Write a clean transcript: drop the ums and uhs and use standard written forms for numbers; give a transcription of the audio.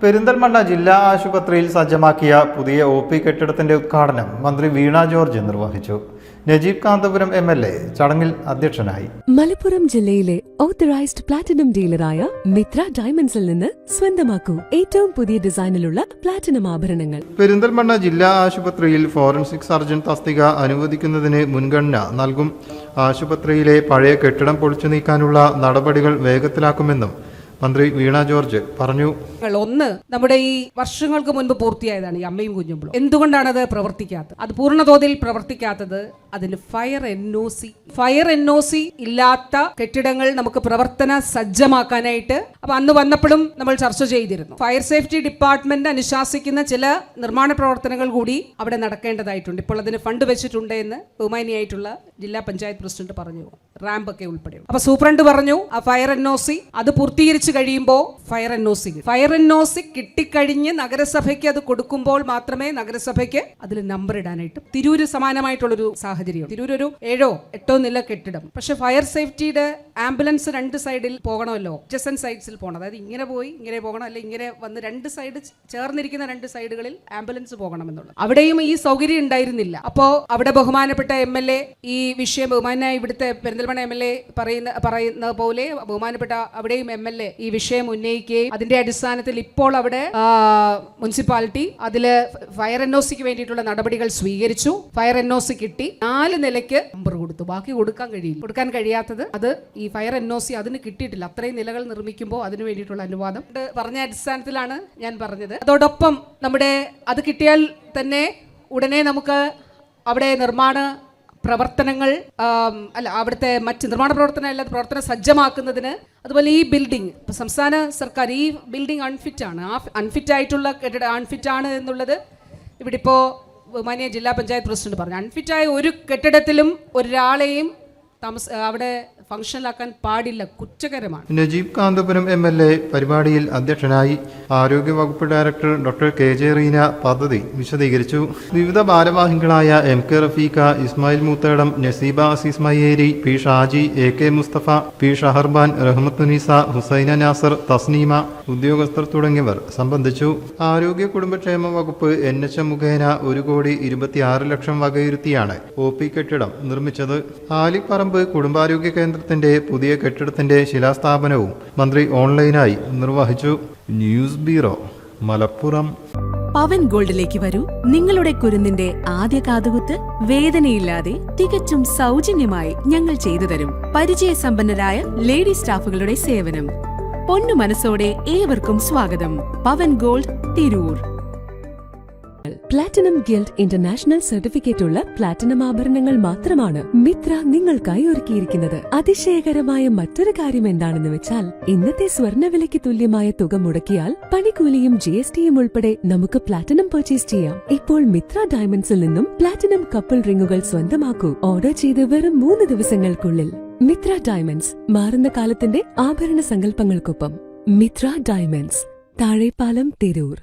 പെരിന്തൽമണ്ണ ജില്ലാ ആശുപത്രിയിൽ സജ്ജമാക്കിയ പുതിയ OP കെട്ടിടത്തിന്റെ ഉദ്ഘാടനം മന്ത്രി വീണ ജോർജ് നിർവഹിച്ചു. നജീബ് കാന്തപുരം MLA ചടങ്ങിൽ അധ്യക്ഷനായി. മലപ്പുറം ജില്ലയിലെ ഓത്തറൈസ്ഡ് പ്ലാറ്റിനം ഡീലറായ മിത്ര ഡയമണ്ട്സിൽ നിന്ന് സ്വന്തമാക്കൂ ഏറ്റവും പുതിയ ഡിസൈനിലുള്ള പ്ലാറ്റിനം ആഭരണങ്ങൾ. പെരിന്തൽമണ്ണ ജില്ലാ ആശുപത്രിയിൽ ഫോറൻസിക് സർജൻ തസ്തിക അനുവദിക്കുന്നതിന് മുൻഗണന നൽകും. ആശുപത്രിയിലെ പഴയ കെട്ടിടം പൊളിച്ചു നീക്കാനുള്ള നടപടികൾ വേഗത്തിലാക്കുമെന്നും മന്ത്രി വീണ ജോർജ് പറഞ്ഞു. ഒന്ന്, നമ്മുടെ ഈ വർഷങ്ങൾക്ക് മുൻപ് പൂർത്തിയായതാണ് ഈ അമ്മയും കുഞ്ഞുമ്പളും. എന്തുകൊണ്ടാണ് അത് പ്രവർത്തിക്കാത്തത്? അത് പൂർണ്ണതോതിൽ പ്രവർത്തിക്കാത്തത് അതിന് ഫയർ NOC ഇല്ലാത്ത കെട്ടിടങ്ങൾ നമുക്ക് പ്രവർത്തന സജ്ജമാക്കാനായിട്ട് അന്ന് വന്നപ്പോഴും നമ്മൾ ചർച്ച ചെയ്തിരുന്നു. ഫയർ സേഫ്റ്റി ഡിപ്പാർട്ട്മെന്റ് അനുശാസിക്കുന്ന ചില നിർമ്മാണ പ്രവർത്തനങ്ങൾ കൂടി അവിടെ നടക്കേണ്ടതായിട്ടുണ്ട്. ഇപ്പോൾ അതിന് ഫണ്ട് വെച്ചിട്ടുണ്ട് എന്ന് ബഹുമാനിയായിട്ടുള്ള ജില്ലാ പഞ്ചായത്ത് പ്രസിഡന്റ് പറഞ്ഞു, റാമ്പ് ഒക്കെ ഉൾപ്പെടെ. അപ്പൊ സൂപ്രണ്ട് പറഞ്ഞു ആ ഫയർ NOC അത് പൂർത്തീകരിച്ച് കഴിയുമ്പോൾ ഫയർ NOC കിട്ടിക്കഴിഞ്ഞ് നഗരസഭയ്ക്ക് അത് കൊടുക്കുമ്പോൾ മാത്രമേ നഗരസഭയ്ക്ക് അതിൽ നമ്പർ ഇടാനായിട്ട്. തിരൂര് സമാനമായിട്ടുള്ളൊരു സാഹചര്യം. തിരൂർ ഒരു 7-8 നില കെട്ടിടം. പക്ഷെ ഫയർ സേഫ്റ്റിയുടെ ആംബുലൻസ് 2 സൈഡിൽ പോകണമല്ലോ, അഡ്ജസന്റ് സൈഡ്സിൽ പോകണം. അതായത് ഇങ്ങനെ പോയി ഇങ്ങനെ പോകണം, അല്ലെ ഇങ്ങനെ വന്ന് 2 സൈഡ് ചേർന്നിരിക്കുന്ന 2 സൈഡുകളിൽ ആംബുലൻസ് പോകണം എന്നുള്ളത്. അവിടെയും ഈ സൗകര്യം ഉണ്ടായിരുന്നില്ല. അപ്പോ അവിടെ ബഹുമാനപ്പെട്ട MLA ഈ വിഷയം ബഹുമാനായി ഇവിടുത്തെ പെരിന്തൽമണ്ണ MLA പറയുന്ന പോലെ ബഹുമാനപ്പെട്ട അവിടെയും MLA ഈ വിഷയം ഉന്നയിക്കുകയും അതിന്റെ അടിസ്ഥാനത്തിൽ ഇപ്പോൾ അവിടെ മുനിസിപ്പാലിറ്റി അതില് ഫയർ NOCക്ക് വേണ്ടിയിട്ടുള്ള നടപടികൾ സ്വീകരിച്ചു. ഫയർ NOC കിട്ടി. 4 നിലയ്ക്ക് നമ്പർ കൊടുത്തു. ബാക്കി കൊടുക്കാൻ കഴിയാത്തത് അത് ഈ ഫയർ NOC അതിന് കിട്ടിയിട്ടില്ല. അത്രയും നിലകൾ നിർമ്മിക്കുമ്പോൾ അതിന് വേണ്ടിയിട്ടുള്ള അനുവാദം പറഞ്ഞ അടിസ്ഥാനത്തിലാണ് ഞാൻ പറഞ്ഞത്. അതോടൊപ്പം നമ്മുടെ അത് കിട്ടിയാൽ തന്നെ ഉടനെ നമുക്ക് അവിടെ നിർമ്മാണ പ്രവർത്തനങ്ങൾ അവിടുത്തെ മറ്റ് നിർമ്മാണ പ്രവർത്തനം സജ്ജമാക്കുന്നതിന്, അതുപോലെ ഈ ബിൽഡിംഗ് സംസ്ഥാന സർക്കാർ ഈ ബിൽഡിംഗ് അൺഫിറ്റാണ്. ആ അൺഫിറ്റായിട്ടുള്ള കെട്ടിടം അൺഫിറ്റാണ് എന്നുള്ളത് ഇവിടെ ഇപ്പോൾ ബഹുമാനിയ ജില്ലാ പഞ്ചായത്ത് പ്രസിഡന്റ് പറഞ്ഞു. അൺഫിറ്റായ ഒരു കെട്ടിടത്തിലും ഒരാളെയും അവിടെ ഫംഗ്ഷനിലാക്കാൻ പാടില്ല, കുറ്റകരമാണ്. നജീബ് കാന്തപുരം MLA പരിപാടിയിൽ അധ്യക്ഷനായി. ആരോഗ്യവകുപ്പ് ഡയറക്ടർ ഡോക്ടർ KJ റീന പദ്ധതി വിശദീകരിച്ചു. വിവിധ ഭാരവാഹികളായ MK Rafiqa, Ismail Moothedam, Naseeba Azeez Mayyeri, P Shaji, AK Mustafa, P Shaharban, Rahmathunnisa, Husaina Nasar, Thasneema, ഉദ്യോഗസ്ഥർ തുടങ്ങിയവർ സംബന്ധിച്ചു. ആരോഗ്യ കുടുംബക്ഷേമ വകുപ്പ് NHM മുഖേന 1,26,00,000 വകയിരുത്തിയാണ് OP കെട്ടിടം നിർമ്മിച്ചത്. ആലിപ്പറമ്പ് കുടുംബാരോഗ്യ കേന്ദ്രത്തിന്റെ പുതിയ കെട്ടിടത്തിന്റെ ശിലാസ്ഥാപനവും മന്ത്രി ഓൺലൈനായി നിർവഹിച്ചു. News bureau, Malappuram. പവൻ ഗോൾഡിലേക്ക് വരൂ. നിങ്ങളുടെ കുരുന്നിന്റെ ആദ്യ കാതുകുത്ത് വേദനയില്ലാതെ തികച്ചും സൗജന്യമായി ഞങ്ങൾ ചെയ്തു തരും. പരിചയസമ്പന്നരായ ലേഡി സ്റ്റാഫുകളുടെ സേവനം. പൊന്നു മനസ്സോടെ ഏവർക്കും സ്വാഗതം. Pavan Gold, Tirur. Platinum guild international certificate ഉള്ള പ്ലാറ്റിനം ആഭരണങ്ങൾ മാത്രമാണ് മിത്ര നിങ്ങൾക്കായി ഒരുക്കിയിരിക്കുന്നത്. അതിശയകരമായ മറ്റൊരു കാര്യം എന്താണെന്ന് വെച്ചാൽ ഇന്നത്തെ സ്വർണ്ണവിലയ്ക്ക് തുല്യമായ തുക മുടക്കിയാൽ പണിക്കൂലിയും GSTയും ഉൾപ്പെടെ നമുക്ക് പ്ലാറ്റിനം പർച്ചേസ് ചെയ്യാം. ഇപ്പോൾ മിത്ര ഡയമണ്ട്സിൽ നിന്നും പ്ലാറ്റിനം കപ്പിൾ റിങ്ങുകൾ സ്വന്തമാക്കൂ. ഓർഡർ ചെയ്ത് വെറും 3 ദിവസങ്ങൾക്കുള്ളിൽ. മിത്ര ഡയമണ്ട്സ്, മാറുന്ന കാലത്തിന്റെ ആഭരണ സങ്കല്പങ്ങൾക്കൊപ്പം. മിത്ര ഡയമണ്ട്സ്, താഴെപ്പാലം, തിരൂർ.